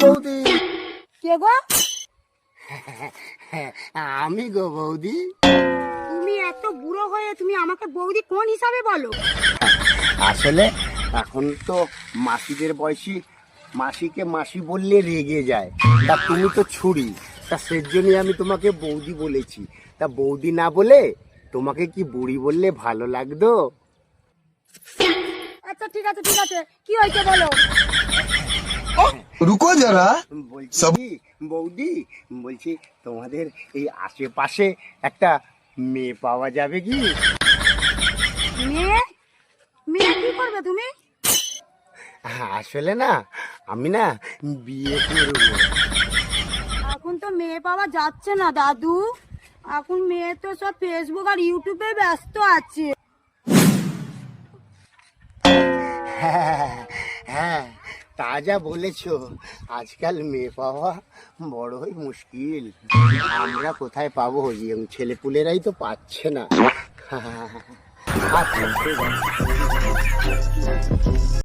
বৌদি। কে গো? আমি গো বৌদি। তুমি এত বুড়ো হয়ে তুমি আমাকে বৌদি কোন হিসাবে বলো? আসলে এখন তো মাসিদের বয়সী মাসিকে মাসি বললে রেগে যায়, তা তুমি তো ছুরি, তা সেজন্যই আমি তোমাকে বৌদি বলেছি। তা বৌদি না বলে তোমাকে কি বুড়ি বললে ভালো লাগতো? আচ্ছা ঠিক আছে ঠিক আছে, কি হয়েছে বলো। रुको जरा। বলছি কি বৌদি, বলছি তোমাদের এই আশেপাশে একটা মেয়ে পাওয়া যাবে কি? মেয়ে? মেয়ে কি করবে তুমি? আসলে না আমি না বিয়ে করব। এখন তো মেয়ে পাওয়া যাচ্ছে না দাদু, এখন মেয়ে তো সব ফেসবুক আর ইউটিউবে ব্যস্ত আছে। হ্যাঁ হ্যাঁ, তা যা বলেছো, আজকাল মেয়ে পাওয়া বড়ই মুশকিল। আমরা কোথায় পাবো, ইয়ং ছেলেপুলেরাই তো পাচ্ছে না। আচ্ছা ঠিক আছে।